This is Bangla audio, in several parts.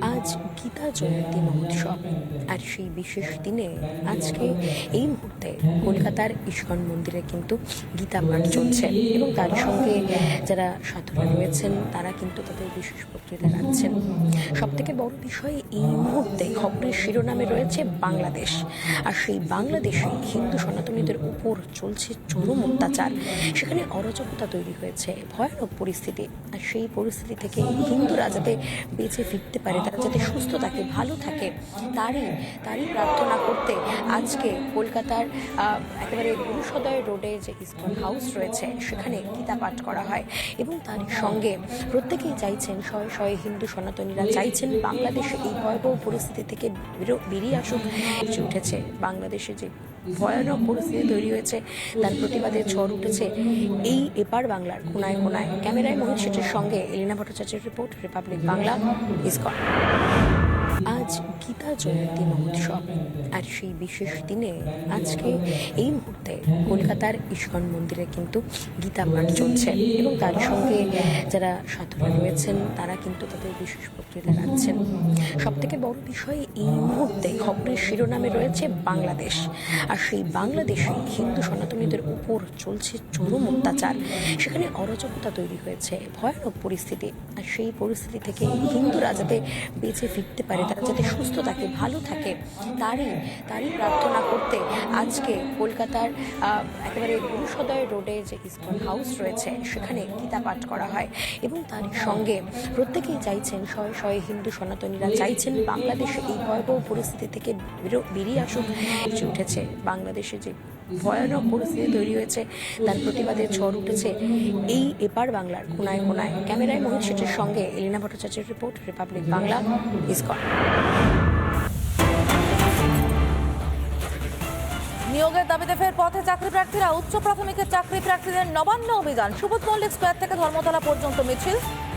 আজ গীতা জয়ন্তী মহোৎসব। আর সেই বিশেষ দিনে আজকে এই মুহূর্তে কলকাতার ইস্কন মন্দিরে কিন্তু গীতা পাঠ চলছে এবং তার সঙ্গে যারা সাধুরা রয়েছেন তারা কিন্তু তাদের বিশেষ বক্তৃতা রাখছেন। সব থেকে বড় বিষয়, এই মুহূর্তে খবরের শিরোনামে রয়েছে বাংলাদেশ। আর সেই বাংলাদেশে হিন্দু সনাতনীদের উপর চলছে চরম অত্যাচার। সেখানে অরাজকতা তৈরি হয়েছে, ভয়ানক পরিস্থিতি। আর সেই পরিস্থিতি থেকে হিন্দুরা যাতে বেঁচে ফিরতে পারে, তারা যাতে সুস্থ থাকে, ভালো থাকে, তারই প্রার্থনা করতে আজকে কলকাতার একেবারে গুরুসদয় রোডে যে ইস্কন হাউস রয়েছে সেখানে গীতা পাঠ করা হয়। এবং তার সঙ্গে প্রত্যেকেই চাইছেন, শয়ে শয়ে হিন্দু সনাতনীরা চাইছেন বাংলাদেশে এই ভয়াবহ পরিস্থিতি থেকে বেরিয়ে আসুক। উঠেছে বাংলাদেশে যে ভয়ানক পরিস্থিতি তৈরি হয়েছে তার প্রতিবাদে ঝড় উঠেছে এই এপার বাংলার কোনায় কোনায়। ক্যামেরায় মোহিত শেঠের সঙ্গে এলিনা ভট্টাচার্যের রিপোর্ট, রিপাবলিক বাংলা, ইস্কন। আজ গীতা জয়ন্তী মহোৎসব। আর সেই বিশেষ দিনে আজকে এই মুহূর্তে কলকাতার ইস্কন মন্দিরে কিন্তু গীতা পাঠ চলছে এবং তার সঙ্গে যারা সাধুরা রয়েছেন তারা কিন্তু তাদের বিশেষ বক্তৃতা রাখছেন। সব থেকে বড় বিষয়, এই মুহূর্তে খবরের শিরোনামে রয়েছে বাংলাদেশ। আর সেই বাংলাদেশে হিন্দু সনাতনীদের উপর চলছে চরম অত্যাচার। সেখানে অরাজকতা তৈরি হয়েছে, ভয়ানক পরিস্থিতি। আর সেই পরিস্থিতি থেকে হিন্দুরা যাতে বেঁচে ফিরতে পারে, তারা যাতে সুস্থ থাকে, ভালো থাকে, তারই প্রার্থনা করতে আজকে কলকাতার একেবারে গুরুসদয় রোডে যে ইস্কন হাউস রয়েছে সেখানে গীতা পাঠ করা হয়। এবং তার সঙ্গে প্রত্যেকেই চাইছেন, শয়ে শয়ে হিন্দু সনাতনীরা চাইছেন বাংলাদেশে এই ভয়াবহ পরিস্থিতি থেকে বেরিয়ে আসুক। উঠেছে বাংলাদেশে যে ভয়ানক পরিস্থিতি তৈরি হয়েছে তার প্রতিবাদে ঝড় উঠেছে এই এপার বাংলার কোনায় কোনায়। ক্যামেরায় মোহিত শেঠের সঙ্গে এলিনা ভট্টাচার্যের রিপোর্ট, রিপাবলিক বাংলা, ইস্কন। নিয়োগের দাবিতে ফের পথে চাকরি প্রার্থীরা। উচ্চ প্রাথমিকের চাকরি প্রার্থীদের নবান্ন অভিযান। সুবোধ মল্লিক স্কোয়ার থেকে ধর্মতলা পর্যন্ত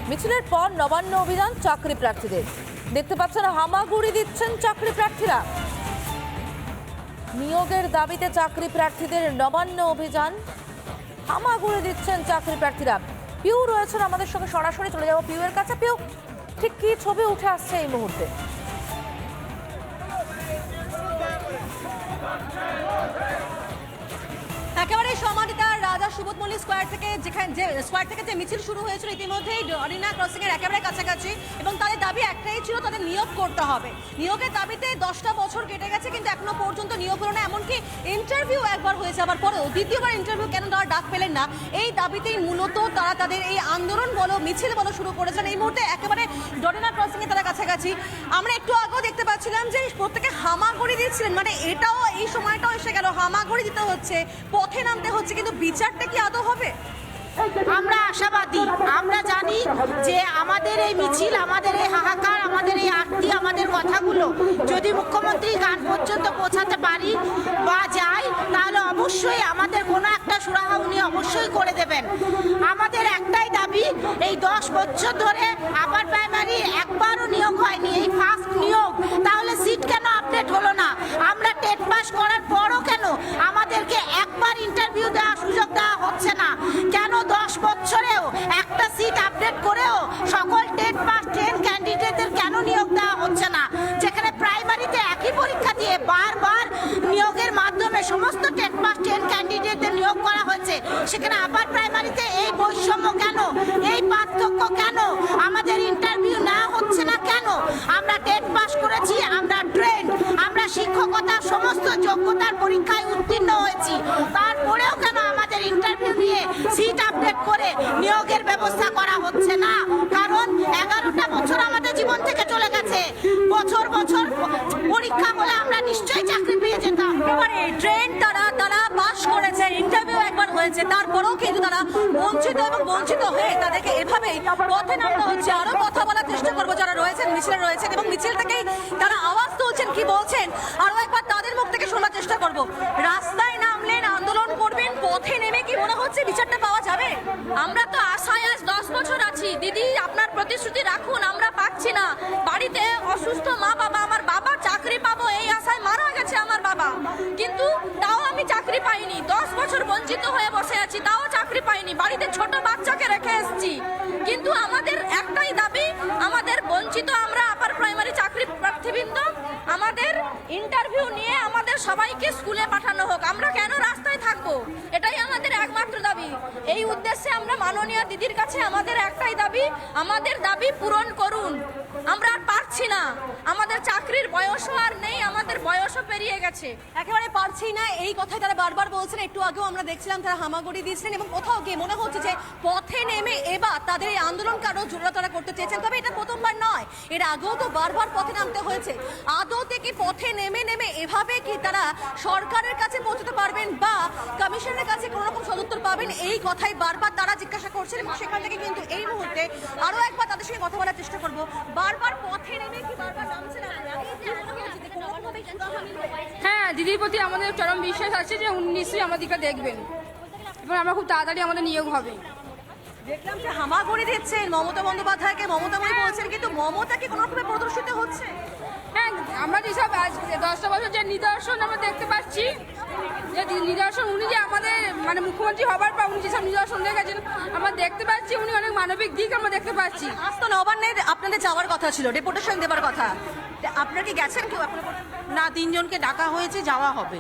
মিছিলের পর নবান্ন অভিযান চাকরি প্রার্থীদের। দেখতে পাচ্ছেন হামাগুড়ি দিচ্ছেন চাকরি প্রার্থীরা। নিয়োগের দাবিতে চাকরি প্রার্থীদের নবান্ন অভিযান, হামাগুড়ি দিচ্ছেন চাকরি প্রার্থীরা। পিউ রয়েছেন আমাদের সঙ্গে, সরাসরি চলে যাবো পিউ এর কাছে। পিউ, ঠিক কি ছবি উঠে আসছে এই মুহূর্তে? একেবারে সমাধিতা রাজা সুবোধ মল্লিক স্কোয়ার থেকে যে মিছিল শুরু হয়েছিল ইতিমধ্যেই ডরিনা ক্রসিং এর একেবারে কাছাকাছি, এবং তাদের দাবি একটাই ছিল, তাদের নিয়োগ করতে হবে। নিয়োগের দাবিতে 10টা বছর কেটে গেছে কিন্তু এখনো পর্যন্ত নিয়োগ হলো না। এমনকি ইন্টারভিউ একবার হয়েছে, আবার পরেও দ্বিতীয়বার ইন্টারভিউ কেন তারা ডাক পেলেন না, এই দাবিতেই মূলত তারা তাদের এই আন্দোলন বলো, মিছিল বলো শুরু করেছেন। এই মুহূর্তে একেবারে ডরিনা ক্রসিং এ তারা কাছাকাছি। আমরা একটু আগেও দেখতে পাচ্ছিলাম যে প্রত্যেকে হামাগুড়ি দিচ্ছিলেন, মানে এটাও এই সময়টাও এসে গেল, হামাগুড়ি দিতে হচ্ছে, পথে নামতে হচ্ছে, কিন্তু বিচারটা কি আদৌ হবে? আমরা আশাবাদী। আমরা জানি যে আমাদের এই মিছিল, আমাদের এই হাহাকার, আমাদের এই আরতি, আমাদের কথাগুলো যদি মুখ্যমন্ত্রী গান পর্যন্ত পৌঁছাতে পারি বা যায়, তাহলে অবশ্যই আমাদের কোনো একটা সুরাহা উনি অবশ্যই করে দেবেন। আমাদের একটাই দাবি, এই 10 বছর ধরে আপার প্রাইমারি একবারও নিয়োগ হয়নি, এই ফার্স্ট নিয়োগ। তাহলে সিট কেন আপডেট হলো না? আমরা টেট পাস করার পরও কেন আমাদেরকে একবার ইন্টারভিউ দেওয়ার সুযোগ দেওয়া হচ্ছে না? কেন 10 বছরেও একটা সিট আপডেট করেও সকল টেট পাস 10 ক্যান্ডিডেটদের কেন নিয়োগ দেওয়া হচ্ছে না? যেখানে প্রাইমারিতে একই পরীক্ষা দিয়ে বারবার নিয়োগের মাধ্যমে সমস্ত টেট পাস 10 ক্যান্ডিডেটদের নিয়োগ করা হয়েছে, সেখানে আপার প্রাইমারিতে এই বৈষম্য কেন? এই পার্থক্য কেন? আমাদের ইন্টারভিউ নেওয়া হচ্ছে না কেন? আমরা টেট পাস করেছি, আমরা ট্রেন্ড, আমরা শিক্ষকতা সমস্ত যোগ্যতার পরীক্ষায় উত্তীর্ণ হয়েছি, তারপরেও কেন আমাদের ইন্টারভিউ নিয়ে সিট আপডেট করে নিয়োগের ব্যবস্থা করা হচ্ছে না? কারণ 11টা বছর আমাদের জীবন থেকে চলে গেছে। বছর বছর পরীক্ষা হলে আমরা নিশ্চয়ই চাকরি পেয়ে যেতাম। এবারে ট্রেন তারা পাস করেছে, ইন্টারভিউ একবার হয়েছে, তারপরেও কিন্তু তারা বঞ্চিত হয়ে তাদেরকে এভাবেই পথে নামতে হচ্ছে। আরো কথা বলার চেষ্টা করবো যারা রয়েছেন, মিছিলে রয়েছেন এবং মিছিল থেকেই তারা আওয়াজ তুলছেন, কি বলছেন আরো একবার তাদের মুখ থেকে শোনার চেষ্টা করবো। রাস্তায় নামলেন, আন্দোলন করবেন, পথে নেমে কি মনে হচ্ছে বিচারটা পাওয়া যাবে? আমরা তো আশায় আজ 10 বছর আছি। দিদি, আপনার প্রতিশ্রুতি রাখুন, আমরা পাচ্ছি না। বাড়িতে অসুস্থ মা বাবা, আমার বাবা চাকরি পাবো এই আশায় মারা গেছে আমার বাবা, কিন্তু তাও আমি চাকরি পাইনি। 10 বছর বঞ্চিত হয়ে বসে আছি, তাও চাকরি পাইনি। বাড়িতে ছোট বাচ্চাকে রেখে এসেছি, কিন্তু আমাদের একটাই দাবি, আমাদের বঞ্চিত আমরা আপার প্রাইমারি প্রার্থীবৃন্দ আমাদের ইন্টারভিউ নিয়ে আমাদের সবাইকে স্কুলে পাঠানো হোক, আমরা কেন রাস্তায় থাকবো, এটাই আমাদের একমাত্র দাবি। এই উদ্দেশ্যে আমরা মাননীয় দিদির কাছে আমাদের একটাই দাবি, আমাদের দাবি পূরণ করুন। আমরা আর পারছি না, আমাদের চাকরির বয়সও আর নেই, আমাদের বয়সও পেরিয়ে গেছে। একেবারে পারছি না এই কথাই তারা বারবার বলছেন। একটু আগেও আমরা দেখছিলাম তারা হামাগুড়ি দিয়েছিলেন এবং কোথাও গিয়ে মনে হচ্ছে যে পথে নেমে এবার তাদের এই আন্দোলনকে আরো জোরদার করতে চেয়েছেন। তবে এটা প্রথমবার নয়, এর আগেও তো বারবার পথে নামতে হয়েছে। আদৌ থেকে পথে নেমে নেমে এভাবে কি তারা সরকারের কাছে পৌঁছতে পারবেন বা কমিশনের কাছে কোনো রকম সদুত্তর পাবেন, এই কথাই বারবার তারা জিজ্ঞাসা করছেন। এবং সেখান থেকে কিন্তু এই মুহূর্তে আরো একবার তাদের সঙ্গে কথা বলার চেষ্টা করবো। বারবার পথে নেমে কি বারবার নামছেন আপনারা? হ্যাঁ, দিদির প্রতি আমাদের চরম বিশ্বাস আছে যে উনি নিশ্চয়ই আমাদেরকে দেখবেন এবং আমরা খুব তাড়াতাড়ি আমাদের নিয়োগ হবে। দেখলাম যে হামাগুড়ি দিচ্ছেন মমতা বন্দ্যোপাধ্যায়কে, মমতাময়ী বলছেন, কিন্তু মমতা কি কোনো রকমে প্রদর্শিত হচ্ছে? হ্যাঁ, আমরা যেসব আজ 10টা বছর যে নিদর্শন আমরা দেখতে পাচ্ছি, যে নিদর্শন উনি যে আমাদের মানে মুখ্যমন্ত্রী হবার পর উনি যেসব নিদর্শন দেখেছেন আমরা দেখতে পাচ্ছি, উনি অনেক মানবিক দিক আমরা দেখতে পাচ্ছি। আজ তো নবান্নে আপনাদের যাওয়ার কথা ছিল, ডেপুটেশন দেওয়ার কথা, আপনারা কি গেছেন কেউ? না, 3 জনকে ডাকা হয়েছে, যাওয়া হবে।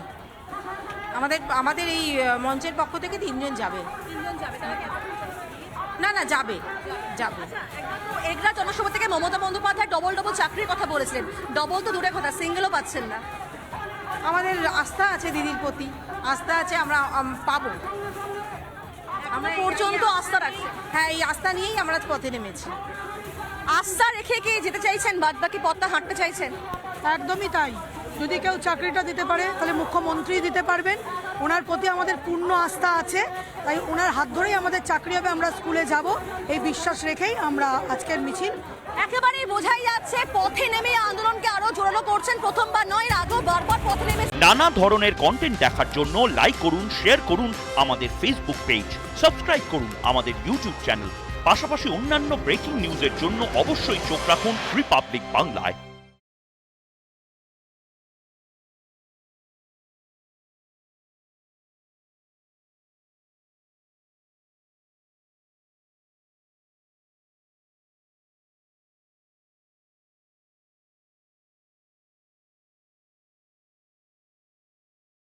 আমাদের এই মঞ্চের পক্ষ থেকে 3 জন যাবে। না না, যাবে। এগরা জনসভা থেকে মমতা বন্দ্যোপাধ্যায় ডবল চাকরির কথা বলেছিলেন। ডবল তো দূরের কথা, সিঙ্গেলও পাচ্ছেন না। আমাদের আস্থা আছে দিদির প্রতি, আস্থা আছে, আমরা পাবো। আমরা পর্যন্ত আস্থা রাখছি। হ্যাঁ, এই আস্থা নিয়েই আমরা পথে নেমেছি। আস্থা রেখে কি যেতে চাইছেন, বাদ বাকি পথটা হাঁটতে চাইছেন? একদমই তাই। যদি কেউ চাকরিটা দিতে পারে তাহলে মুখ্যমন্ত্রী দিতে পারবেন। ওনার প্রতি আমাদের পূর্ণ আস্থা আছে, তাই ওনার হাত ধরেই আমাদের চাকরি হবে। আমরা স্কুলে যাব এই বিশ্বাস রেখেই আমরা আজকের মিছিল। একেবারেই বোঝাই যাচ্ছে পথে নেমে আন্দোলনকে আরো জোরালো করছেন। প্রথমবার নয়, এর আগেও বারবার পথে নেমে। নানা ধরনের কন্টেন্ট দেখার জন্য লাইক করুন, শেয়ার করুন আমাদের ফেসবুক পেজ, সাবস্ক্রাইব করুন আমাদের ইউটিউব চ্যানেল। পাশাপাশি অন্যান্য ব্রেকিং নিউজের জন্য অবশ্যই চোখ রাখুন রিপাবলিক বাংলায়।